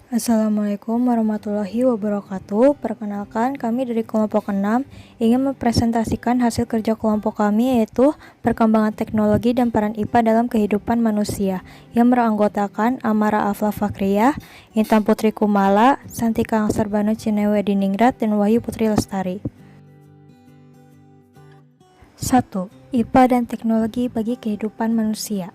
Assalamualaikum warahmatullahi wabarakatuh. Perkenalkan, kami dari kelompok 6 ingin mempresentasikan hasil kerja kelompok kami, yaitu perkembangan teknologi dan peran IPA dalam kehidupan manusia, yang beranggotakan Amara Afla Fakriyah, Intan Putri Kumala, Santika Angsarbanu Cinewe Diningrat, dan Wahyu Putri Lestari. 1. IPA dan teknologi bagi kehidupan manusia.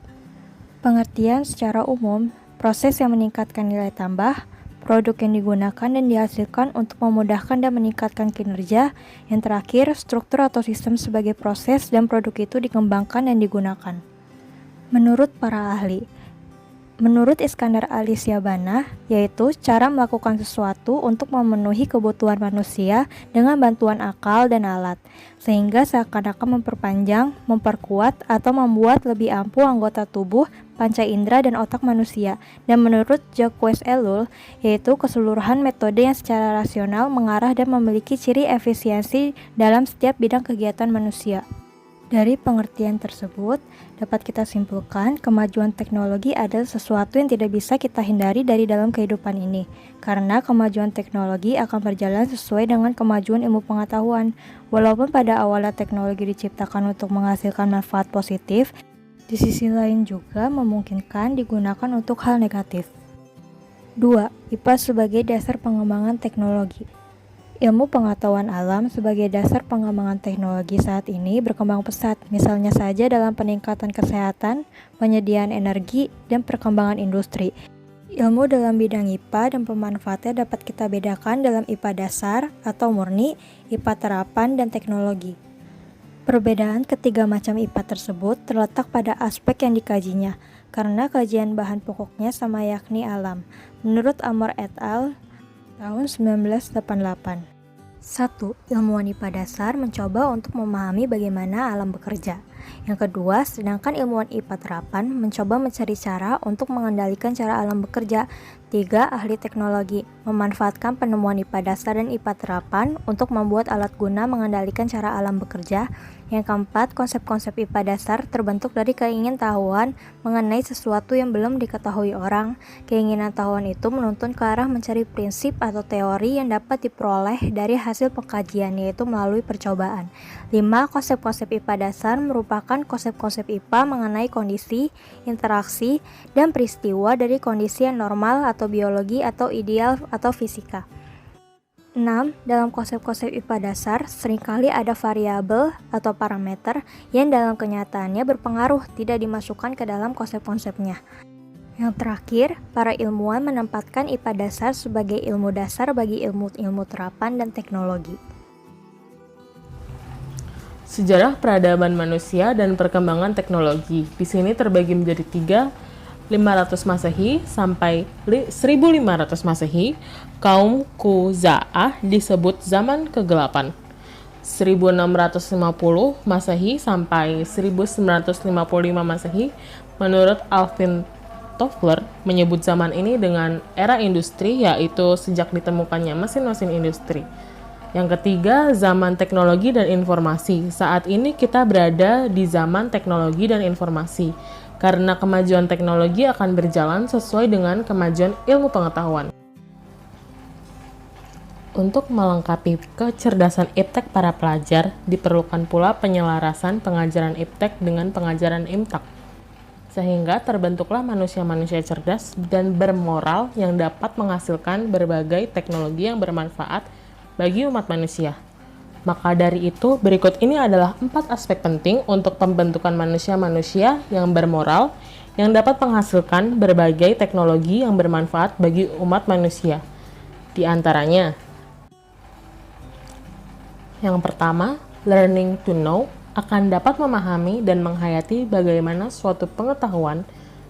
Pengertian secara umum, proses yang meningkatkan nilai tambah, produk yang digunakan dan dihasilkan untuk memudahkan dan meningkatkan kinerja. Yang terakhir, struktur atau sistem sebagai proses dan produk itu dikembangkan dan digunakan. Menurut para ahli, menurut Iskandar Ali Syabana, yaitu cara melakukan sesuatu untuk memenuhi kebutuhan manusia dengan bantuan akal dan alat, sehingga seakan-akan memperpanjang, memperkuat, atau membuat lebih ampuh anggota tubuh, panca indera, dan otak manusia. Dan menurut Jacques Ellul, yaitu keseluruhan metode yang secara rasional mengarah dan memiliki ciri efisiensi dalam setiap bidang kegiatan manusia. Dari pengertian tersebut, dapat kita simpulkan kemajuan teknologi adalah sesuatu yang tidak bisa kita hindari dari dalam kehidupan ini, karena kemajuan teknologi akan berjalan sesuai dengan kemajuan ilmu pengetahuan. Walaupun pada awalnya teknologi diciptakan untuk menghasilkan manfaat positif, di sisi lain juga memungkinkan digunakan untuk hal negatif. 2. IPA sebagai dasar pengembangan teknologi. Ilmu pengetahuan alam sebagai dasar pengembangan teknologi saat ini berkembang pesat, misalnya saja dalam peningkatan kesehatan, penyediaan energi, dan perkembangan industri. Ilmu dalam bidang IPA dan pemanfaatnya dapat kita bedakan dalam IPA dasar atau murni, IPA terapan, dan teknologi. Perbedaan ketiga macam IPA tersebut terletak pada aspek yang dikajinya, karena kajian bahan pokoknya sama, yakni alam. Menurut Amor et al. Tahun 1988. 1. Ilmuwan IPA dasar mencoba untuk memahami bagaimana alam bekerja. Yang kedua, sedangkan ilmuwan IPA terapan mencoba mencari cara untuk mengendalikan cara alam bekerja. 3. Ahli teknologi memanfaatkan penemuan IPA dasar dan IPA terapan untuk membuat alat guna mengendalikan cara alam bekerja. Yang keempat, konsep-konsep IPA dasar terbentuk dari keingintahuan mengenai sesuatu yang belum diketahui orang. Keingintahuan itu menuntun ke arah mencari prinsip atau teori yang dapat diperoleh dari hasil pengkajian, yaitu melalui percobaan. 5. Konsep-konsep IPA dasar merupakan konsep-konsep IPA mengenai kondisi, interaksi, dan peristiwa dari kondisi yang normal atau biologi atau ideal atau fisika. 6. Dalam konsep-konsep IPA dasar, seringkali ada variabel atau parameter yang dalam kenyataannya berpengaruh tidak dimasukkan ke dalam konsep-konsepnya. Yang terakhir, para ilmuwan menempatkan IPA dasar sebagai ilmu dasar bagi ilmu-ilmu terapan dan teknologi. Sejarah peradaban manusia dan perkembangan teknologi. Di sini terbagi menjadi 500 Masehi sampai 1500 Masehi. Kaum Khuza'ah disebut zaman kegelapan. 1650 Masehi sampai 1955 Masehi. Menurut Alvin Toffler menyebut zaman ini dengan era industri, yaitu sejak ditemukannya mesin-mesin industri. Yang ketiga, zaman teknologi dan informasi. Saat ini kita berada di zaman teknologi dan informasi, karena kemajuan teknologi akan berjalan sesuai dengan kemajuan ilmu pengetahuan. Untuk melengkapi kecerdasan iptek para pelajar, diperlukan pula penyelarasan pengajaran iptek dengan pengajaran imtak, sehingga terbentuklah manusia-manusia cerdas dan bermoral yang dapat menghasilkan berbagai teknologi yang bermanfaat bagi umat manusia. Maka dari itu, berikut ini adalah 4 aspek penting untuk pembentukan manusia-manusia yang bermoral yang dapat menghasilkan berbagai teknologi yang bermanfaat bagi umat manusia. Di antaranya, yang pertama, learning to know akan dapat memahami dan menghayati bagaimana suatu pengetahuan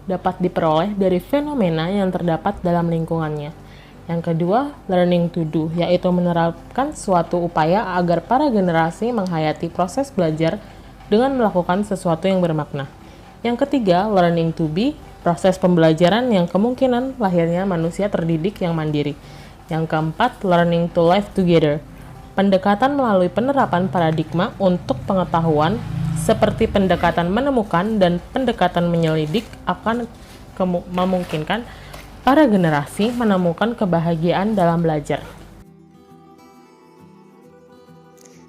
dapat diperoleh dari fenomena yang terdapat dalam lingkungannya. Yang kedua, learning to do, yaitu menerapkan suatu upaya agar para generasi menghayati proses belajar dengan melakukan sesuatu yang bermakna. Yang ketiga, learning to be, proses pembelajaran yang kemungkinan lahirnya manusia terdidik yang mandiri. Yang keempat, learning to live together, pendekatan melalui penerapan paradigma untuk pengetahuan seperti pendekatan menemukan dan pendekatan menyelidik akan memungkinkan para generasi menemukan kebahagiaan dalam belajar.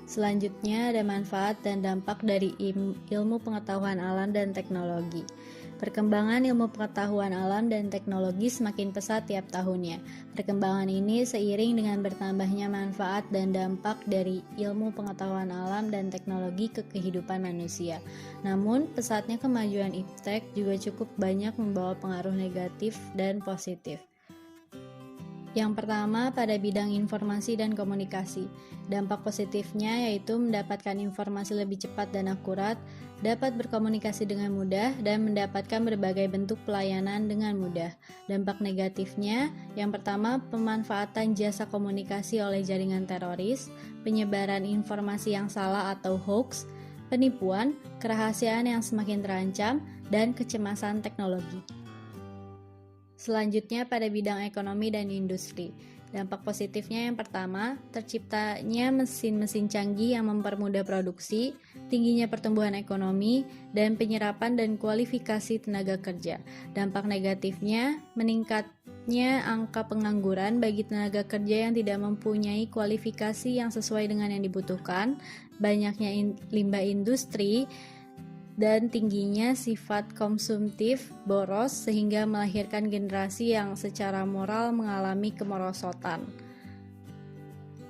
Selanjutnya ada manfaat dan dampak dari ilmu pengetahuan alam dan teknologi. Perkembangan ilmu pengetahuan alam dan teknologi semakin pesat tiap tahunnya. Perkembangan ini seiring dengan bertambahnya manfaat dan dampak dari ilmu pengetahuan alam dan teknologi ke kehidupan manusia. Namun, pesatnya kemajuan iptek juga cukup banyak membawa pengaruh negatif dan positif. Yang pertama, pada bidang informasi dan komunikasi. Dampak positifnya yaitu mendapatkan informasi lebih cepat dan akurat, dapat berkomunikasi dengan mudah, dan mendapatkan berbagai bentuk pelayanan dengan mudah. Dampak negatifnya, yang pertama, pemanfaatan jasa komunikasi oleh jaringan teroris, penyebaran informasi yang salah atau hoax, penipuan, kerahasiaan yang semakin terancam, dan kecemasan teknologi. Selanjutnya pada bidang ekonomi dan industri. Dampak positifnya yang pertama, terciptanya mesin-mesin canggih yang mempermudah produksi, tingginya pertumbuhan ekonomi, dan penyerapan dan kualifikasi tenaga kerja. Dampak negatifnya, meningkatnya angka pengangguran bagi tenaga kerja yang tidak mempunyai kualifikasi yang sesuai dengan yang dibutuhkan, banyaknya limbah industri, dan tingginya sifat konsumtif boros sehingga melahirkan generasi yang secara moral mengalami kemerosotan.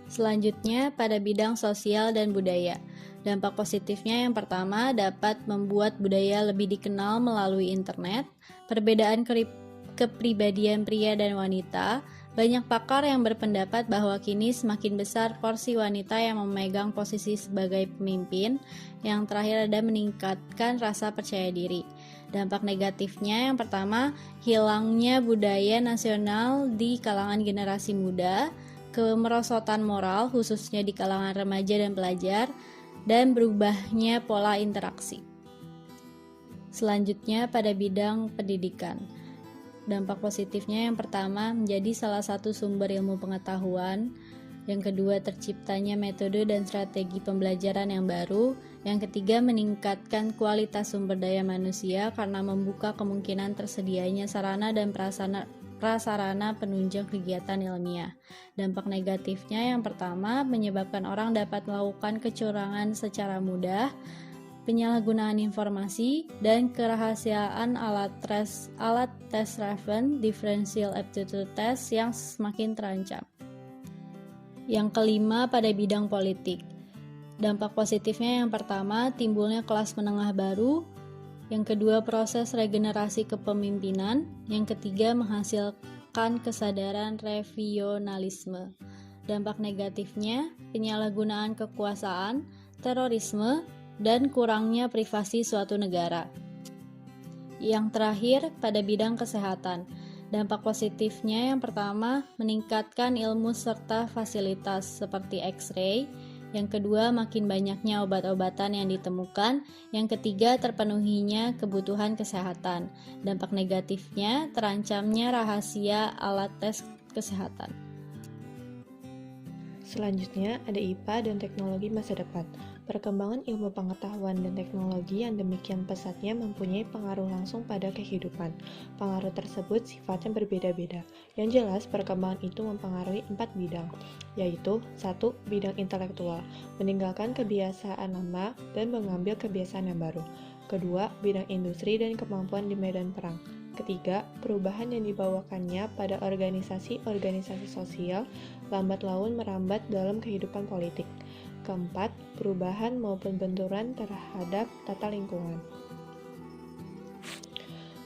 Selanjutnya pada bidang sosial dan budaya. Dampak positifnya yang pertama dapat membuat budaya lebih dikenal melalui internet, perbedaan kepribadian pria dan wanita. Banyak pakar yang berpendapat bahwa kini semakin besar porsi wanita yang memegang posisi sebagai pemimpin. Yang terakhir ada meningkatkan rasa percaya diri. Dampak negatifnya yang pertama, hilangnya budaya nasional di kalangan generasi muda, kemerosotan moral khususnya di kalangan remaja dan pelajar, dan berubahnya pola interaksi. Selanjutnya pada bidang pendidikan. Dampak positifnya yang pertama menjadi salah satu sumber ilmu pengetahuan, yang kedua terciptanya metode dan strategi pembelajaran yang baru, yang ketiga meningkatkan kualitas sumber daya manusia karena membuka kemungkinan tersedianya sarana dan prasarana penunjang kegiatan ilmiah. Dampak negatifnya yang pertama menyebabkan orang dapat melakukan kecurangan secara mudah, penyalahgunaan informasi, dan kerahasiaan alat tes driven differential aptitude test yang semakin terancam. Yang kelima pada bidang politik. Dampak positifnya yang pertama timbulnya kelas menengah baru, yang kedua proses regenerasi kepemimpinan, yang ketiga menghasilkan kesadaran regionalisme. Dampak negatifnya penyalahgunaan kekuasaan, terorisme, dan kurangnya privasi suatu negara. Yang terakhir pada bidang kesehatan. Dampak positifnya yang pertama meningkatkan ilmu serta fasilitas seperti X-ray, yang kedua makin banyaknya obat-obatan yang ditemukan, yang ketiga terpenuhinya kebutuhan kesehatan. Dampak negatifnya terancamnya rahasia alat tes kesehatan. Selanjutnya ada IPA dan teknologi masa depan. Perkembangan ilmu pengetahuan dan teknologi yang demikian pesatnya mempunyai pengaruh langsung pada kehidupan. Pengaruh tersebut sifatnya berbeda-beda. Yang jelas, perkembangan itu mempengaruhi 4 bidang, yaitu 1. Bidang intelektual, meninggalkan kebiasaan lama dan mengambil kebiasaan yang baru. Kedua, bidang industri dan kemampuan di medan perang. Ketiga, perubahan yang dibawakannya pada organisasi-organisasi sosial, lambat laun merambat dalam kehidupan politik. Keempat, perubahan maupun benturan terhadap tata lingkungan.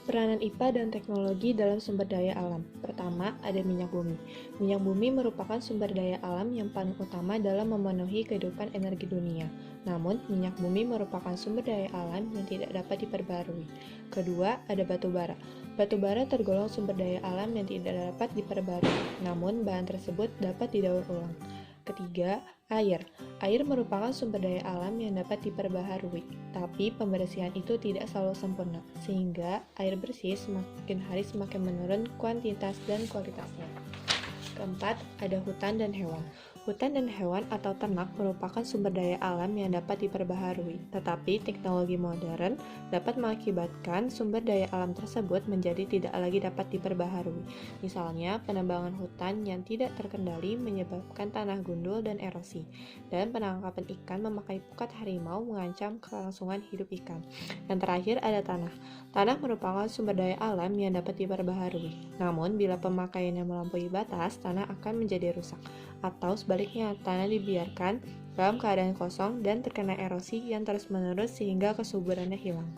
Peranan IPA dan teknologi dalam sumber daya alam. Pertama, ada minyak bumi. Minyak bumi merupakan sumber daya alam yang paling utama dalam memenuhi kehidupan energi dunia. Namun, minyak bumi merupakan sumber daya alam yang tidak dapat diperbarui. Kedua, ada batu bara. Batu bara tergolong sumber daya alam yang tidak dapat diperbarui, namun bahan tersebut dapat didaur ulang. Ketiga, air. Air merupakan sumber daya alam yang dapat diperbaharui, tapi pembersihan itu tidak selalu sempurna, sehingga air bersih semakin hari semakin menurun kuantitas dan kualitasnya. Keempat, ada hutan dan hewan. Hutan dan hewan atau ternak merupakan sumber daya alam yang dapat diperbaharui, tetapi teknologi modern dapat mengakibatkan sumber daya alam tersebut menjadi tidak lagi dapat diperbaharui. Misalnya, penebangan hutan yang tidak terkendali menyebabkan tanah gundul dan erosi, dan penangkapan ikan memakai pukat harimau mengancam kelangsungan hidup ikan. Yang terakhir ada tanah. Tanah merupakan sumber daya alam yang dapat diperbaharui. Namun, bila pemakaiannya melampaui batas, tanah akan menjadi rusak. Atau sebaliknya, tanah dibiarkan dalam keadaan kosong dan terkena erosi yang terus-menerus sehingga kesuburannya hilang.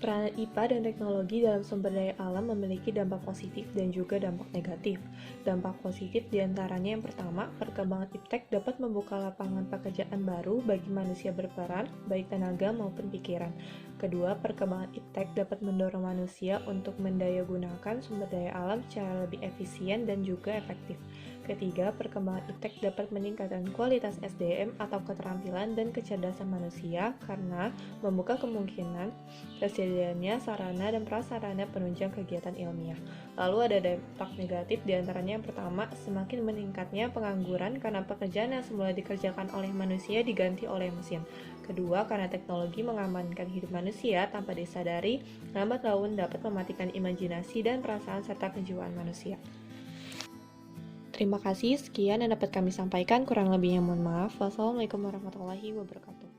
Peranan IPA dan teknologi dalam sumber daya alam memiliki dampak positif dan juga dampak negatif. Dampak positif diantaranya yang pertama, perkembangan iptek dapat membuka lapangan pekerjaan baru bagi manusia berperan, baik tenaga maupun pikiran. Kedua, perkembangan iptek dapat mendorong manusia untuk mendayagunakan sumber daya alam secara lebih efisien dan juga efektif. Ketiga, perkembangan iptek dapat meningkatkan kualitas SDM atau keterampilan dan kecerdasan manusia karena membuka kemungkinan tersedianya sarana dan prasarana penunjang kegiatan ilmiah. Lalu ada dampak negatif diantaranya yang pertama, semakin meningkatnya pengangguran karena pekerjaan yang semula dikerjakan oleh manusia diganti oleh mesin. Kedua, karena teknologi mengamankan hidup manusia tanpa disadari, lambat laun dapat mematikan imajinasi dan perasaan serta kejiwaan manusia. Terima kasih, sekian yang dapat kami sampaikan, kurang lebihnya mohon maaf. Wassalamualaikum warahmatullahi wabarakatuh.